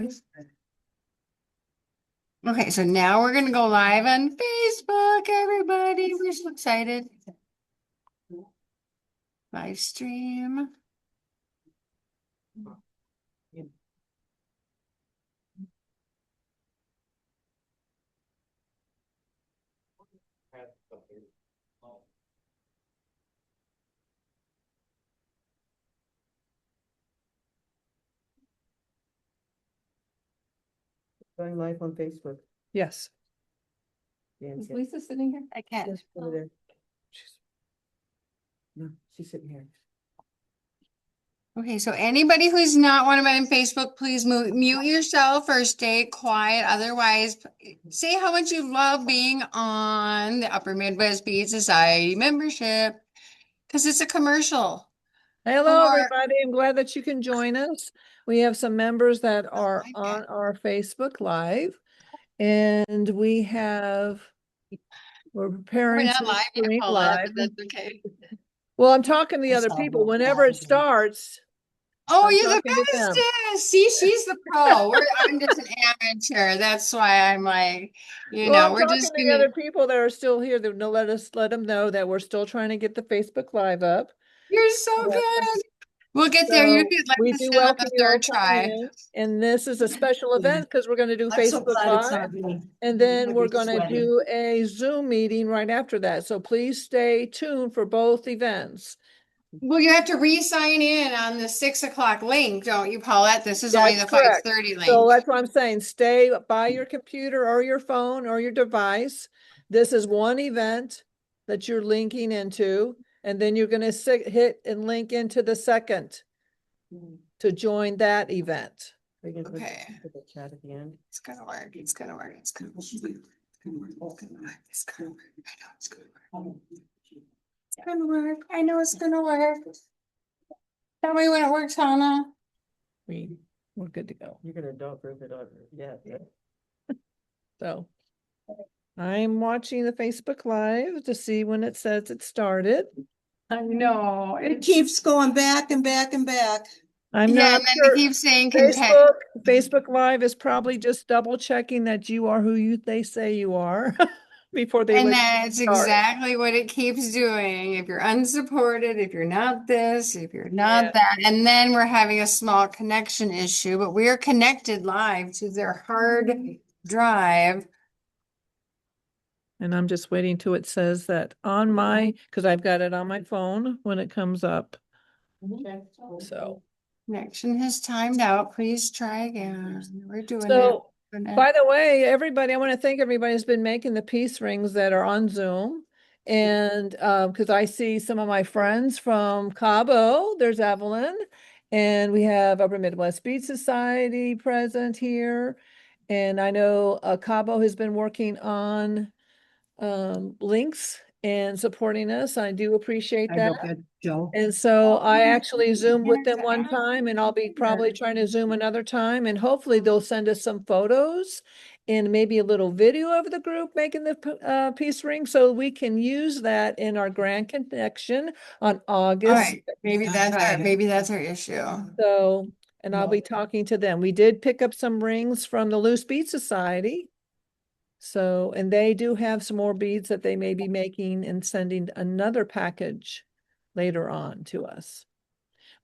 Okay, so now we're gonna go live on Facebook, everybody. We're so excited. Live stream. Going live on Facebook. Yes. Is Lisa sitting here? I can't. Yes, over there. No, she's sitting here. Okay, so anybody who's not want to be on Facebook, please mute yourself or stay quiet. Otherwise, say how much you love being on the Upper Midwest Bead Society membership because it's a commercial. Hello, For everybody. I'm glad that you can join us. We have some members that are on our Facebook Live, and we're we're preparing not to live yet, stream Paulette, live. but that's okay. Well, I'm talking to the other people. Whenever it starts, Oh, I'm you're the talking to them. bestest. See, she's the pro. I'm just an amateur. That's why I'm like, Well, I'm we're talking just to the gonna. other people that are still here. That let them know that we're still trying to get the Facebook Live up. You're so good. We'll get there. You So could let we us do in on welcome the you all third coming try. in. And this is a special event because we're going to do I'm so Facebook glad it's Live. happening. And then we're going to Sweating. do a Zoom meeting right after that. So please stay tuned for both events. Well, you have to re-sign in on the 6 o'clock link, don't you, Paulette? This is only That's the correct. 5:30 So link. that's what I'm saying. Stay by your computer or your phone or your device. This is one event that you're linking into, and then you're going to hit and link into the second to join that event. Okay. Put the chat at the end. It's gonna work. It's gonna work. It's gonna work. It's gonna work. It's gonna work. I know it's gonna work. It's gonna work. I know it's gonna work. Tell me when it works, Hannah. We're good to go. You're gonna don't rip it on. Yeah. So I'm watching the Facebook Live to see when it says it started. I know. It keeps going back and back and back. I'm Yeah, not and then sure. it keeps saying Facebook Live is probably just double checking that you are who they say you are before they and let you that's start. exactly what it keeps doing. If you're unsupported, if you're not this, if you're not Yeah. that, and then we're having a small connection issue, but we're connected live to their hard drive. And I'm just waiting till it says that on because I've got it on my phone when it comes up. So. Connection has timed out. Please try again. We're doing So, it. by the way, everybody, I want to thank everybody who's been making the peace rings that are on Zoom. And because I see some of my friends from Cabo, there's Evelyn, and we have Upper Midwest Bead Society present here. And I know Cabo has been working on links and supporting us. I do appreciate that. Joe. And so I actually Zoomed with them one time, and I'll be probably trying to Zoom another time, and hopefully they'll send us some photos and maybe a little video of the group making the peace ring so we can use that in our grand connection on All August. right, maybe that's our issue. So, and I'll be talking to them. We did pick up some rings from the Loose Bead Society. So, and they do have some more beads that they may be making and sending another package later on to us.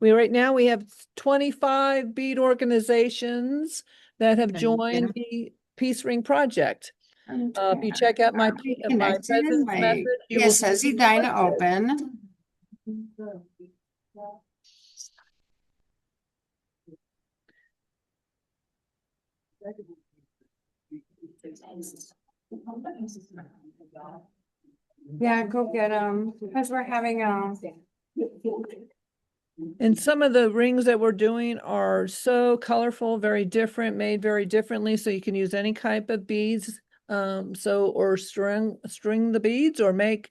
Right now we have 25 bead organizations that have joined the Peace Ring Project. If you check out my president's message, you will It says see Edina open. Yeah, go get them because we're having And some of the rings that we're doing are so colorful, very different, made very differently. So you can use any type of beads. Or string the beads or make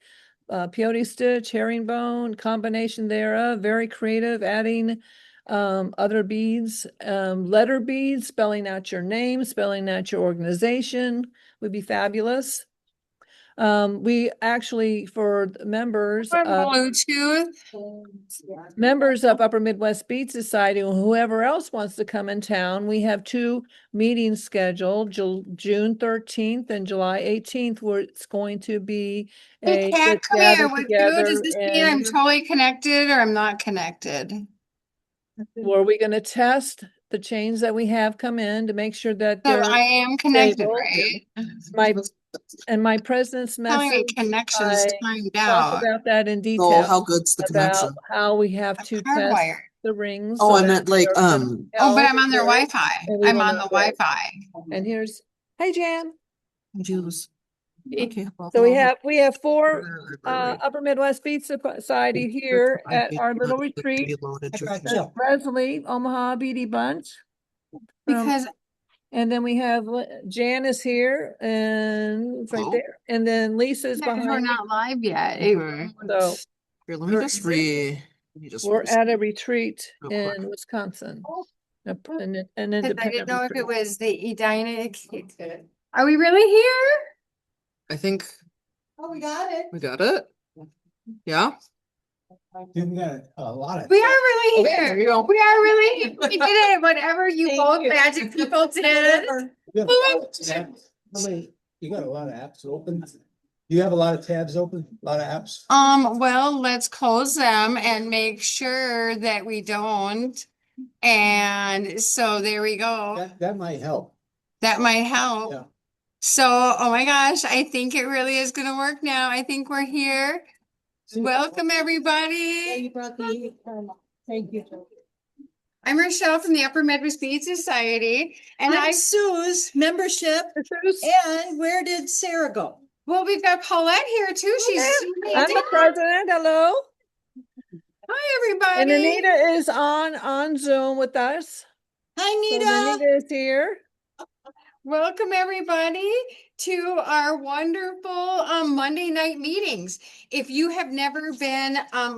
peyote stitch, herringbone, combination thereof, very creative, adding other beads, letter beads, spelling out your name, spelling out your organization would be fabulous. We actually, for the members, Bluetooth. members of Upper Midwest Bead Society, or whoever else wants to come in town, we have 2 meetings scheduled, June 13th and July 18th, where it's going to be Hey, a Kat, get come here. gather With you, together. does this mean I'm And totally connected or I'm not connected? were we going to test the chains that we have come in to make sure that So they're I am connected, stable? right? My president's Telling me message, connection's I timed talked out. about that in So detail, how good's the about connection? how we have I'm to test hardwired. the rings. Oh, so I that meant like, they're gonna Oh, but held I'm on their good, Wi-Fi. and we I'm will on know the that. Wi-Fi. And here's, hey, Jan. Jews. Okay. So we have 4 Upper Midwest Bead Society here at our little retreat. There's Leslie, Omaha Beady Bunch. Because And then we have Jan is here and it's right Hello? there. And then Lisa's we're behind. not live yet. Anyway. So Here, let me just we're at a retreat real in quick. Wisconsin. An Because I independent didn't know if it retreat. was the Edina. Are we really here? I think Oh, we got it. we got it. Yeah. You got a lot of. We are really Okay, here. there you go. We are really here. We did it. Whatever you Thank both you. magic people did. You got a lot of tabs. How many, you got a lot of apps open? You have a lot of tabs open, a lot of apps? Well, let's close them and make sure that we don't. And so there we go. That might help. That might help. Yeah. So, oh my gosh, I think it really is going to work now. I think we're here. Welcome, everybody. Thank you. I'm Rochelle from the Upper Midwest Bead Society. And I'm Sue's membership. And where did Sarah go? well, we've got Paulette here too. I'm the president. Hello. Hi, And everybody. Anita is on Zoom with us. Hi, So Nita. Anita is here. Welcome, everybody, to our wonderful Monday night meetings. If you have never been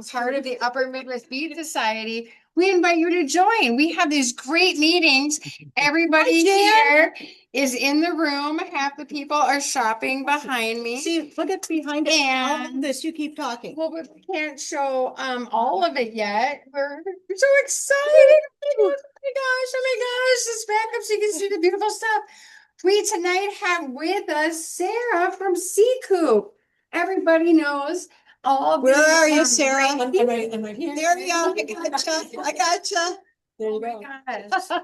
part of the Upper Midwest Bead Society, we invite you to join. We have these great meetings. Everybody here is in the room. Half the people are shopping behind me. See, look at behind it. All of And this, you keep talking. well, we can't show all of it yet. We're so excited. Oh my gosh, let's back up so you can see the beautiful stuff. We tonight have with us Sarah from Sea Coop. Everybody knows all Where the, are you, Sarah? great- I'm right here. There you go. I gotcha. I gotcha. There Oh you my go. gosh.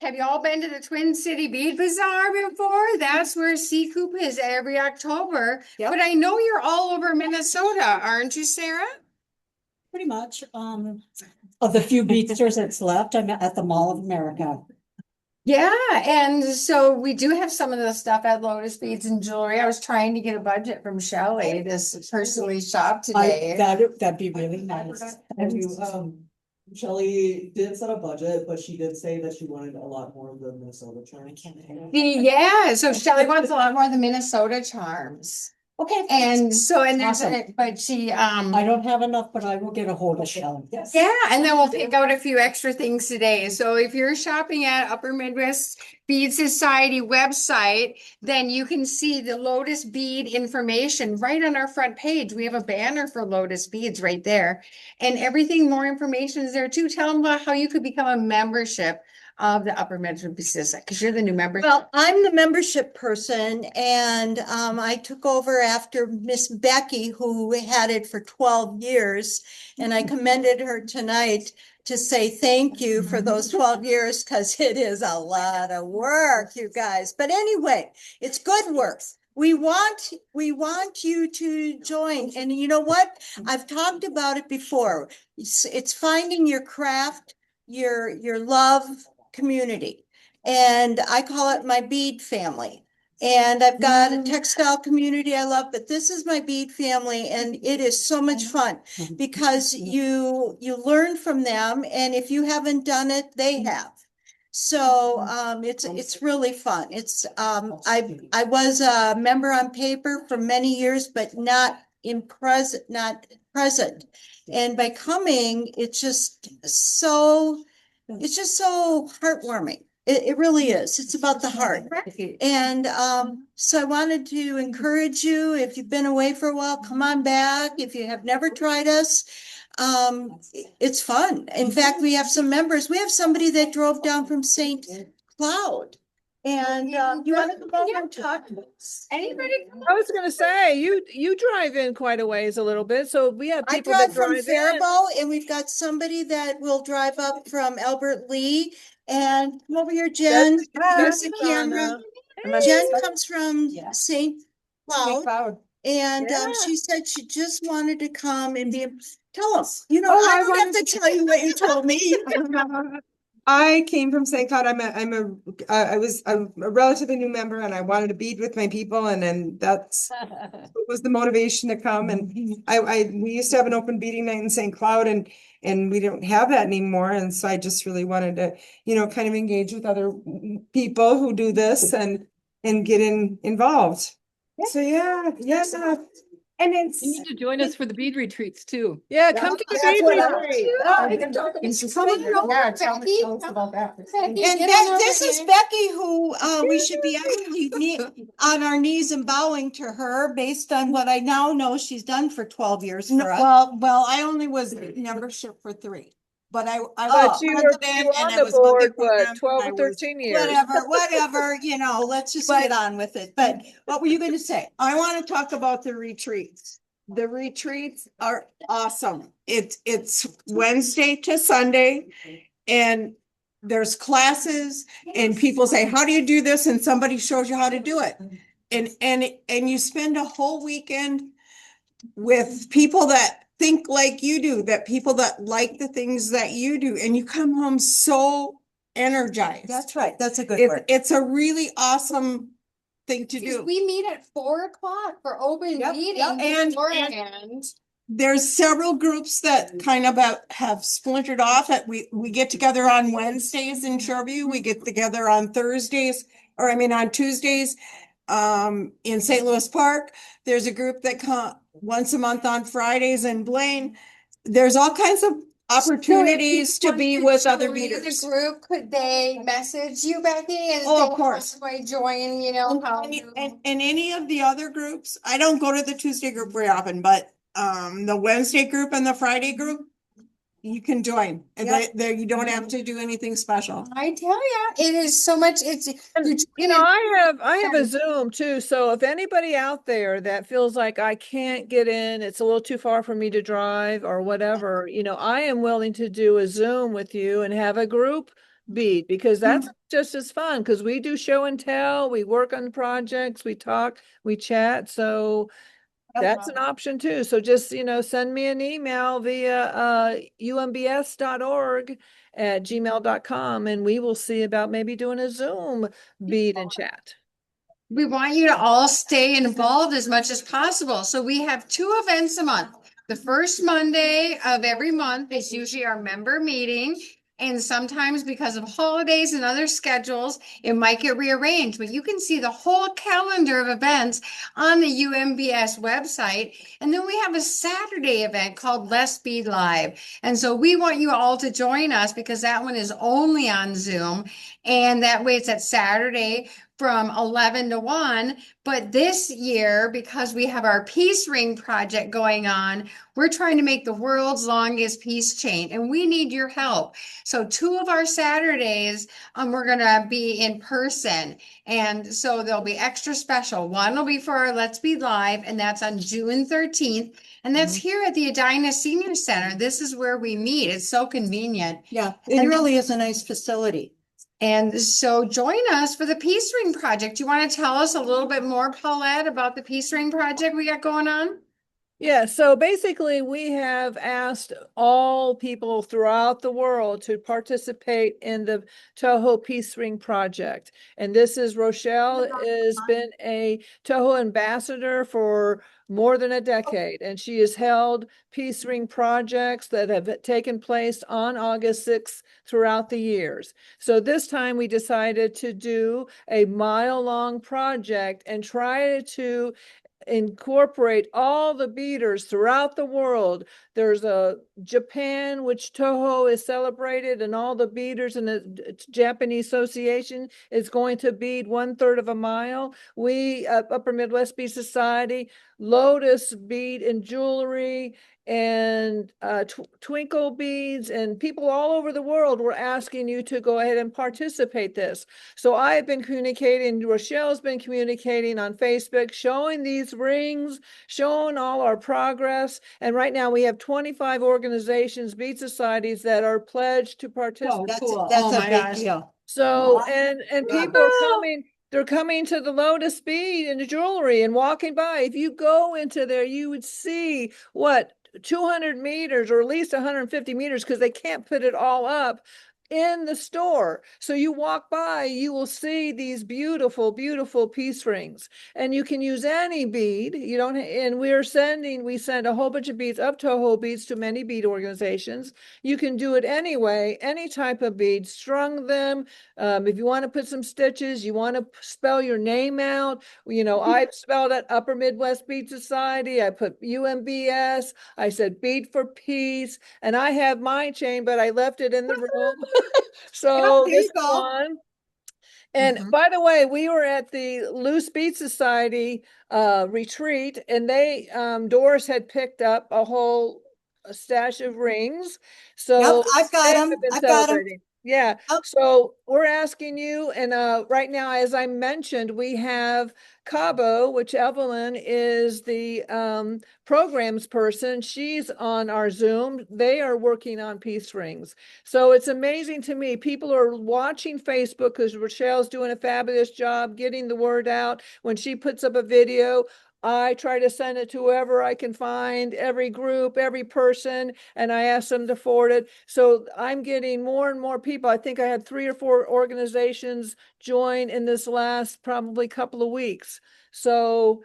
Have you all been to the Twin City Bead Bazaar before? That's where Sea Coop is every October. Yep. But I know you're all over Minnesota, aren't you, Sarah? Pretty much, of the few bead stores that's left, I'm at the Mall of America. Yeah, and so we do have some of the stuff at Lotus Beads and Jewelry. I was trying to get a budget from Shelley to personally shop today. That'd be really nice. And you, Shelley did set a budget, but she did say that she wanted a lot more of the Minnesota charm. Yeah, so Shelley wants a lot more of the Minnesota charms. Okay. And so, and there's, Awesome. but she, I don't have enough, but I will get a hold of Shelley. yeah, and then we'll pick out a few extra things today. So if you're shopping at Upper Midwest Bead Society website, then you can see the Lotus bead information right on our front page. We have a banner for Lotus beads right there. And everything, more information is there too. Tell them about how you could become a membership of the Upper Midwest Bead Society, because you're the new member. Well, I'm the membership person and I took over after Miss Becky, who had it for 12 years. And I commended her tonight to say thank you for those 12 years because it is a lot of work, you guys. But anyway, it's good work. We want you to join. And you know what? I've talked about it before. It's finding your craft, your love community. And I call it my bead family. And I've got a textile community I love, but this is my bead family and it is so much fun because you learn from them, and if you haven't done it, they have. So it's really fun. It's I was a member on paper for many years, but not present. And by coming, it's just so heartwarming. It really is. It's about the heart. And so I wanted to encourage you, if you've been away for a while, come on back. If you have never tried us, it's fun. In fact, we have some members. We have somebody that drove down from St. Cloud. And you want to come over and talk to us? Anybody? I was gonna say, you drive in quite a ways a little bit, so we have I people that drive from drive in. Faribault, and we've got somebody that will drive up from Albert Lee. And come over here, Jen. Here's the camera. Jen comes from St. Cloud, and she said she just wanted to come and be. Tell us, I don't have to tell you what you told me. I came from St. Cloud. I was a relatively new member, and I wanted to bead with my people, and then that's was the motivation to come. And we used to have an open beading night in St. Cloud, and we don't have that anymore. And so I just really wanted to, kind of engage with other people who do this and get involved. So yes. And You need to join us for the bead retreats too. Yeah, come to the That's bead what retreat. And this is Becky, who we should be actually on our knees and bowing to her based on what I now know she's done for 12 years for us. Well, I only was membership for 3, but I But you were in on and I the was on board, program, what, 12 I or was- 13 years? Whatever, let's just get on with it. But what were you going to say? I want to talk about the retreats. The retreats are awesome. It's Wednesday to Sunday, and there's classes, and people say, how do you do this? And somebody shows you how to do it. And you spend a whole weekend with people that think like you do, that people that like the things that you do, and you come home so energized. That's right. That's a good word. It's a really awesome thing to do. We meet at 4:00 for open meeting and beforehand. There's several groups that kind of have splintered off. We get together on Wednesdays in Shoreview. We get together on on Tuesdays in St. Louis Park. There's a group that come once a month on Fridays in Blaine. There's all kinds of opportunities to be with other readers. The group, could they message you, Becky? And Oh, say, of course. "How do I join, how And any of the other groups, I don't go to the Tuesday group very often, but the Wednesday group and the Friday group, you can join. And there you don't have to do anything special. I tell ya, it is so much. I have a Zoom too. So if anybody out there that feels like I can't get in, it's a little too far for me to drive or whatever, I am willing to do a Zoom with you and have a group bead, because that's just as fun, because we do show and tell, we work on projects, we talk, we chat. So that's an option too. So just, send me an email via umbs.org@gmail.com, and we will see about maybe doing a Zoom bead and chat. We want you to all stay involved as much as possible. So we have 2 events a month. The first Monday of every month is usually our member meeting. And sometimes because of holidays and other schedules, it might get rearranged, but you can see the whole calendar of events on the UMBS website. And then we have a Saturday event called Let's Be Live. And so we want you all to join us, because that one is only on Zoom. And that way it's at Saturday from 11 to 1. But this year, because we have our peace ring project going on, we're trying to make the world's longest peace chain, and we need your help. So 2 of our Saturdays, we're going to be in person. And so they'll be extra special. One will be for our Let's Be Live, and that's on June 13th. And that's here at the Edina Senior Center. This is where we meet. It's so convenient. Yeah, it really is a nice facility. And so join us for the Peace Ring Project. Do you want to tell us a little bit more, Paulette, about the Peace Ring Project we got going on? Yeah, so basically we have asked all people throughout the world to participate in the Toho Peace Ring Project. And this is Rochelle has been a Toho ambassador for more than a decade, and she has held peace ring projects that have taken place on August 6th throughout the years. So this time we decided to do a mile-long project and try to incorporate all the beaders throughout the world. There's a Japan, which Toho is celebrated, and all the beaders in the Japanese Association is going to bead 1/3 of a mile. We, Upper Midwest Bead Society, Lotus bead and jewelry, and twinkle beads, and people all over the world were asking you to go ahead and participate this. So I've been communicating, Rochelle's been communicating on Facebook, showing these rings, showing all our progress. And right now we have 25 organizations, bead societies that are pledged to participate. That's, cool. that's Oh a my big gosh. deal. So, Wow. and people are coming, they're coming to the Lotus bead and the jewelry and walking by. If you go into there, you would see what, 200 meters or at least 150 meters, because they can't put it all up in the store. So you walk by, you will see these beautiful, beautiful peace rings, and you can use any bead. You don't, and we send a whole bunch of beads, up Toho beads, to many bead organizations. You can do it anyway, any type of bead, strung them. If you want to put some stitches, you want to spell your name out. You know, I spelled it Upper Midwest Bead Society. I put UMBS. I said bead for peace, and I have my chain, but I left it in the room. So there this you go. one. And by the way, we were at the Loose Bead Society retreat, and they Doris had picked up a whole stash of rings. So Yep, I've got they 'em. have been I've got 'em. celebrating. Yeah. Yep. So we're asking you, and right now, as I mentioned, we have Cabo, which Evelyn is the programs person. She's on our Zoom. They are working on peace rings. So it's amazing to me. People are watching Facebook because Rochelle's doing a fabulous job getting the word out. When she puts up a video, I try to send it to whoever I can find, every group, every person, and I ask them to forward it. So I'm getting more and more people. I think I had 3 or 4 organizations join in this last probably couple of weeks. So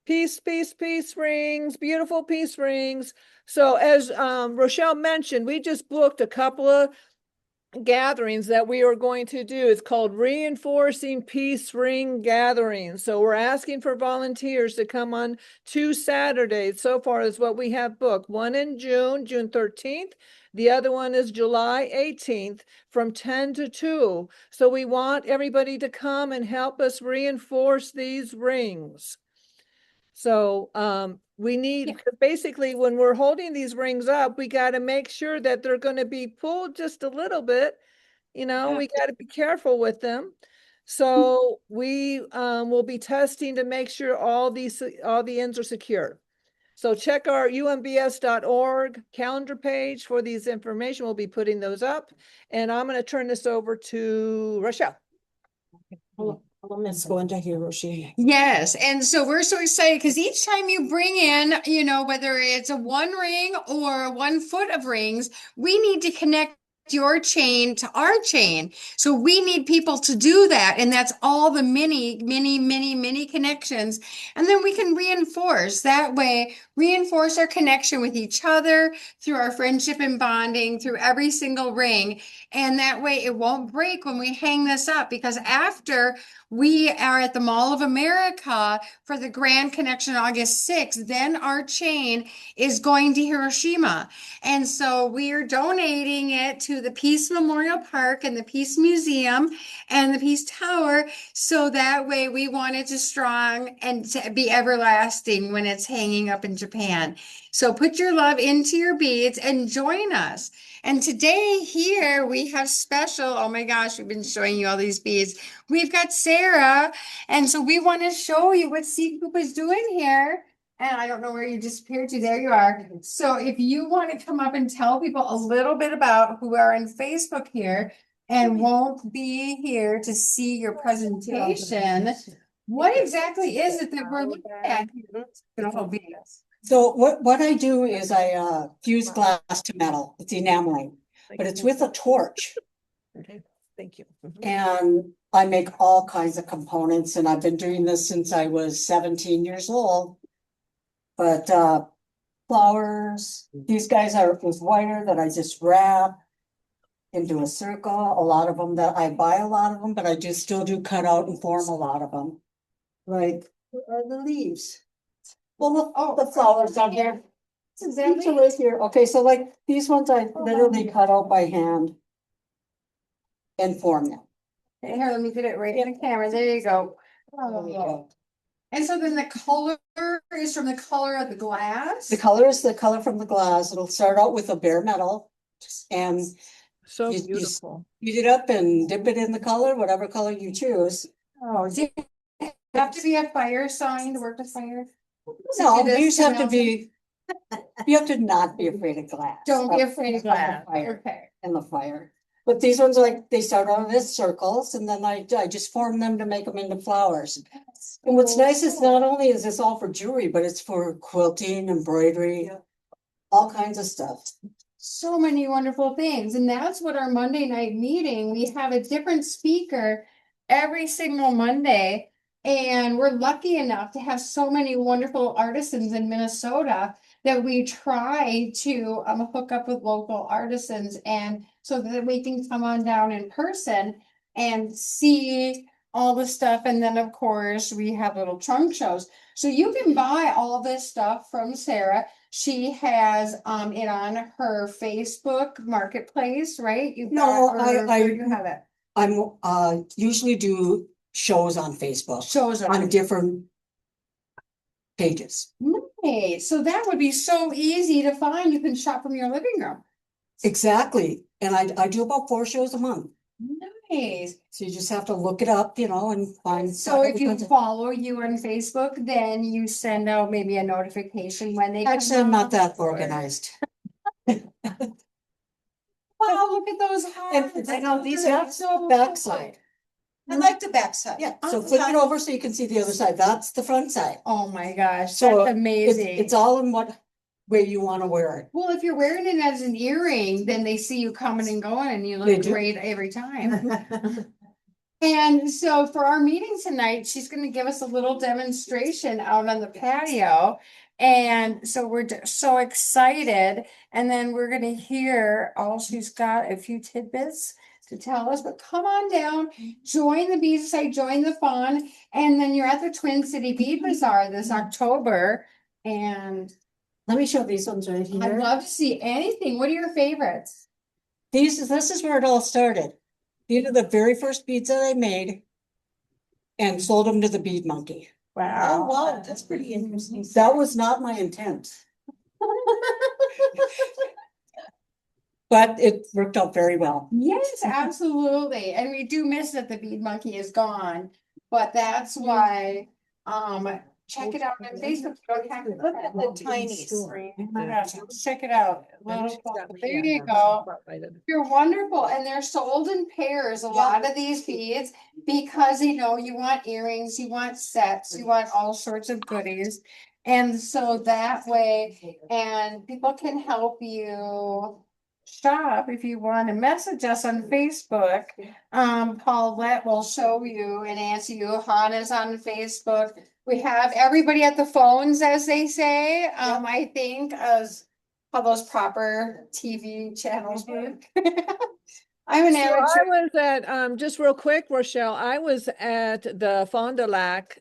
peace, peace, peace rings, beautiful peace rings. So as Rochelle mentioned, we just booked a couple of gatherings that we are going to do. It's called Reinforcing Peace Ring Gatherings. So we're asking for volunteers to come on 2 Saturdays. So far is what we have booked. One in June 13th. The other one is July 18th from 10 to 2. So we want everybody to come and help us reinforce these rings. So we need, basically, when we're holding these rings up, we got to make sure that they're going to be pulled just a little bit. You know, we got to be careful with them. So we will be testing to make sure all the ends are secure. So check our umbs.org calendar page for these information. We'll be putting those up. And I'm going to turn this over to Rochelle. Let's go into Hiroshi. Yes, and so we're so excited because each time you bring in, you know, whether it's a 1 ring or 1 foot of rings, we need to connect your chain to our chain. So we need people to do that. And that's all the many, many, many, many connections. And then we can reinforce that way, reinforce our connection with each other through our friendship and bonding through every single ring. And that way it won't break when we hang this up, because after we are at the Mall of America for the Grand Connection August 6th, then our chain is going to Hiroshima. And so we are donating it to the Peace Memorial Park and the Peace Museum and the Peace Tower. So that way we want it to strong and to be everlasting when it's hanging up in Japan. So put your love into your beads and join us. And today here we have special, oh my gosh, we've been showing you all these beads. We've got Sarah. And so we want to show you what C Group is doing here. And I don't know where you disappeared to. There you are. So if you want to come up and tell people a little bit about who are on Facebook here and won't be here to see your presentation, what exactly is it that we're looking at? So what I do is I fuse glass to metal. It's enameling, but it's with a torch. Okay, thank you. And I make all kinds of components, and I've been doing this since I was 17 years old. But flowers, these guys are with wire that I just wrap into a circle. A lot of them that I buy a lot of them, but I still do cut out and form a lot of them. Like, what are the leaves? Well, the flowers on here. These are right here. Okay, so like these ones I literally cut out by hand and form them. Okay, here, let me get it right in the camera. There you go. Oh. And so then the color is from the color of the glass? The color is the color from the glass. It'll start out with a bare metal and So you beautiful. heat it up and dip it in the color, whatever color you choose. Oh, do you have to be a fire sign to work with fire? No, do this you just to have to melt be, you have to not be afraid of glass. Don't be afraid of glass. Fire. Okay. And the fire. But these ones, like, they start out as circles and then I just form them to make them into flowers. And what's nice is not only is this all for jewelry, but it's for quilting, embroidery, all kinds of stuff. So many wonderful things. And that's what our Monday night meeting, we have a different speaker every single Monday. And we're lucky enough to have so many wonderful artisans in Minnesota that we try to hook up with local artisans and so that we can come on down in person and see all the stuff. And then of course we have little trunk shows. So you can buy all this stuff from Sarah. She has it on her Facebook marketplace, right? You've No, got, or I- where do you have it? I'm usually do shows on Facebook Shows on different pages. Nice. So that would be so easy to find. You can shop from your living room. Exactly. And I do about 4 shows a month. Nice. So you just have to look it up, you know, and find. So if you follow you on Facebook, then you send out maybe a notification when they. Actually, I'm not that organized. Wow, look at those hearts. And I know these are are the backside. I like the backside. Yeah, so flip it over so you can see the other side. That's the front side. Oh my gosh, So that's amazing. It's all in what way you want to wear it. Well, if you're wearing it as an earring, then they see you coming and going and you They look do. great every time. And so for our meeting tonight, she's gonna give us a little demonstration out on the patio. And so we're so excited. And then we're gonna hear all she's got, a few tidbits to tell us, but come on down, join the bead site, join the fun. And then you're at the Twin City Bead Bazaar this October. And Let me show these ones right I'd here. love to see anything. What are your favorites? This is where it all started. These are the very first beads that I made and sold them to the bead monkey. Wow. Wow, that's pretty interesting. That was not my intent. But it worked out very well. Yes, absolutely. And we do miss that the bead monkey is gone, but that's why, check it out on Facebook. You don't have to Look at the tiny Oh my gosh, check it out. There you go. You're wonderful. And they're sold in pairs, a lot of these beads, because you know, you want earrings, you want sets, you want all sorts of goodies. And so that way, and people can help you shop if you want to message us on Facebook. Paulette will show you and answer you. Hannah's on Facebook. We have everybody at the phones, as they say. I think as how those proper TV channels work. I'm an So amateur. I was at, just real quick, Rochelle, I was at the Fond du Lac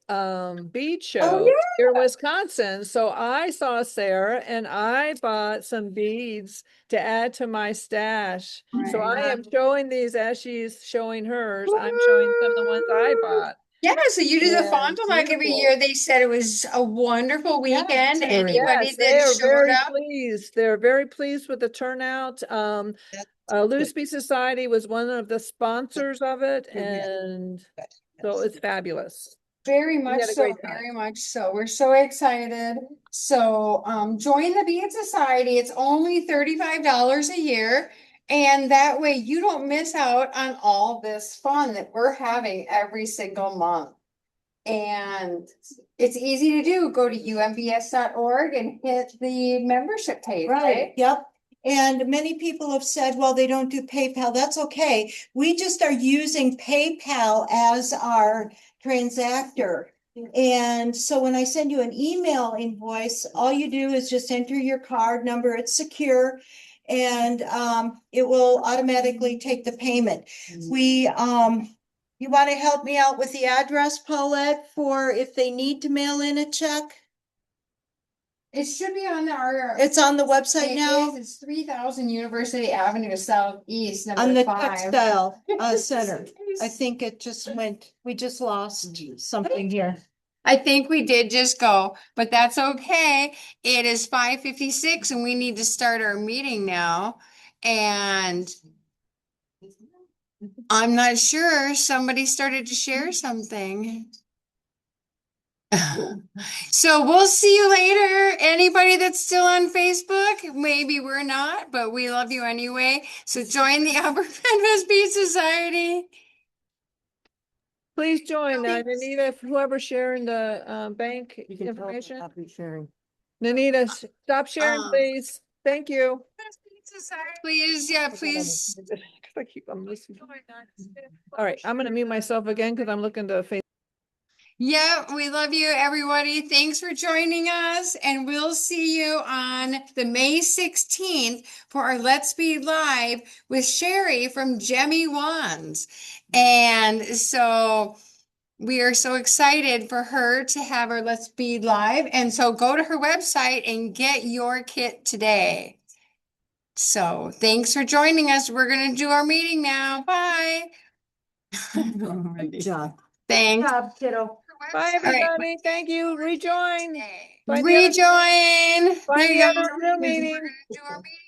bead show here in Wisconsin. So I saw Sarah and I bought some beads to add to my stash. So I am showing these as she's showing hers. I'm showing some of the ones I bought. Yeah, so you do the Yeah, Fond du Lac every beautiful. year. They said it was a wonderful weekend. Anybody Yes, they that are showed very up. pleased. They're very pleased with the turnout. Loose Bead Society was one of the sponsors of it, and so it's fabulous. Very much had a so, great time. very much so. We're so excited. So join the Bead Society. It's only $35 a year. And that way you don't miss out on all this fun that we're having every single month. And it's easy to do. Go to umbs.org and hit the membership page, right? Yep. And many people have said, well, they don't do PayPal. That's okay. We just are using PayPal as our transactor. And so when I send you an email invoice, all you do is just enter your card number. It's secure. And it will automatically take the payment. We you want to help me out with the address, Paulette, for if they need to mail in a check? It should be on our. It's on the website It now? is. It's 3000 University Avenue Southeast, On number the 5. textile center. I think it just went, we just lost something here. I think we did just go, but that's okay. It is 5:56 and we need to start our meeting now. And I'm not sure, somebody started to share something. So we'll see you later. Anybody that's still on Facebook, maybe we're not, but we love you anyway. So join the Upper Midwest Beach Society. Please join, Nanita, whoever's sharing the, bank You can tell information. I'll be sharing. Nanita, stop sharing, please. Thank you. Please, yeah, please. I keep on listening. All right, I'm gonna mute myself again because I'm looking to face. Yeah, we love you, everybody. Thanks for joining us, and we'll see you on the May 16th for our Let's Be Live with Cheri from GemMe Wands. And so we are so excited for her to have our Let's Be Live. And so go to her website and get your kit today. So thanks for joining us. We're going to do our meeting now. Bye. Good job. Thanks. Good job, kiddo. Bye, All right. everybody. Thank you. Rejoin. Find the other- Rejoin. Find There the you other go. Zoom meeting. Do our meeting.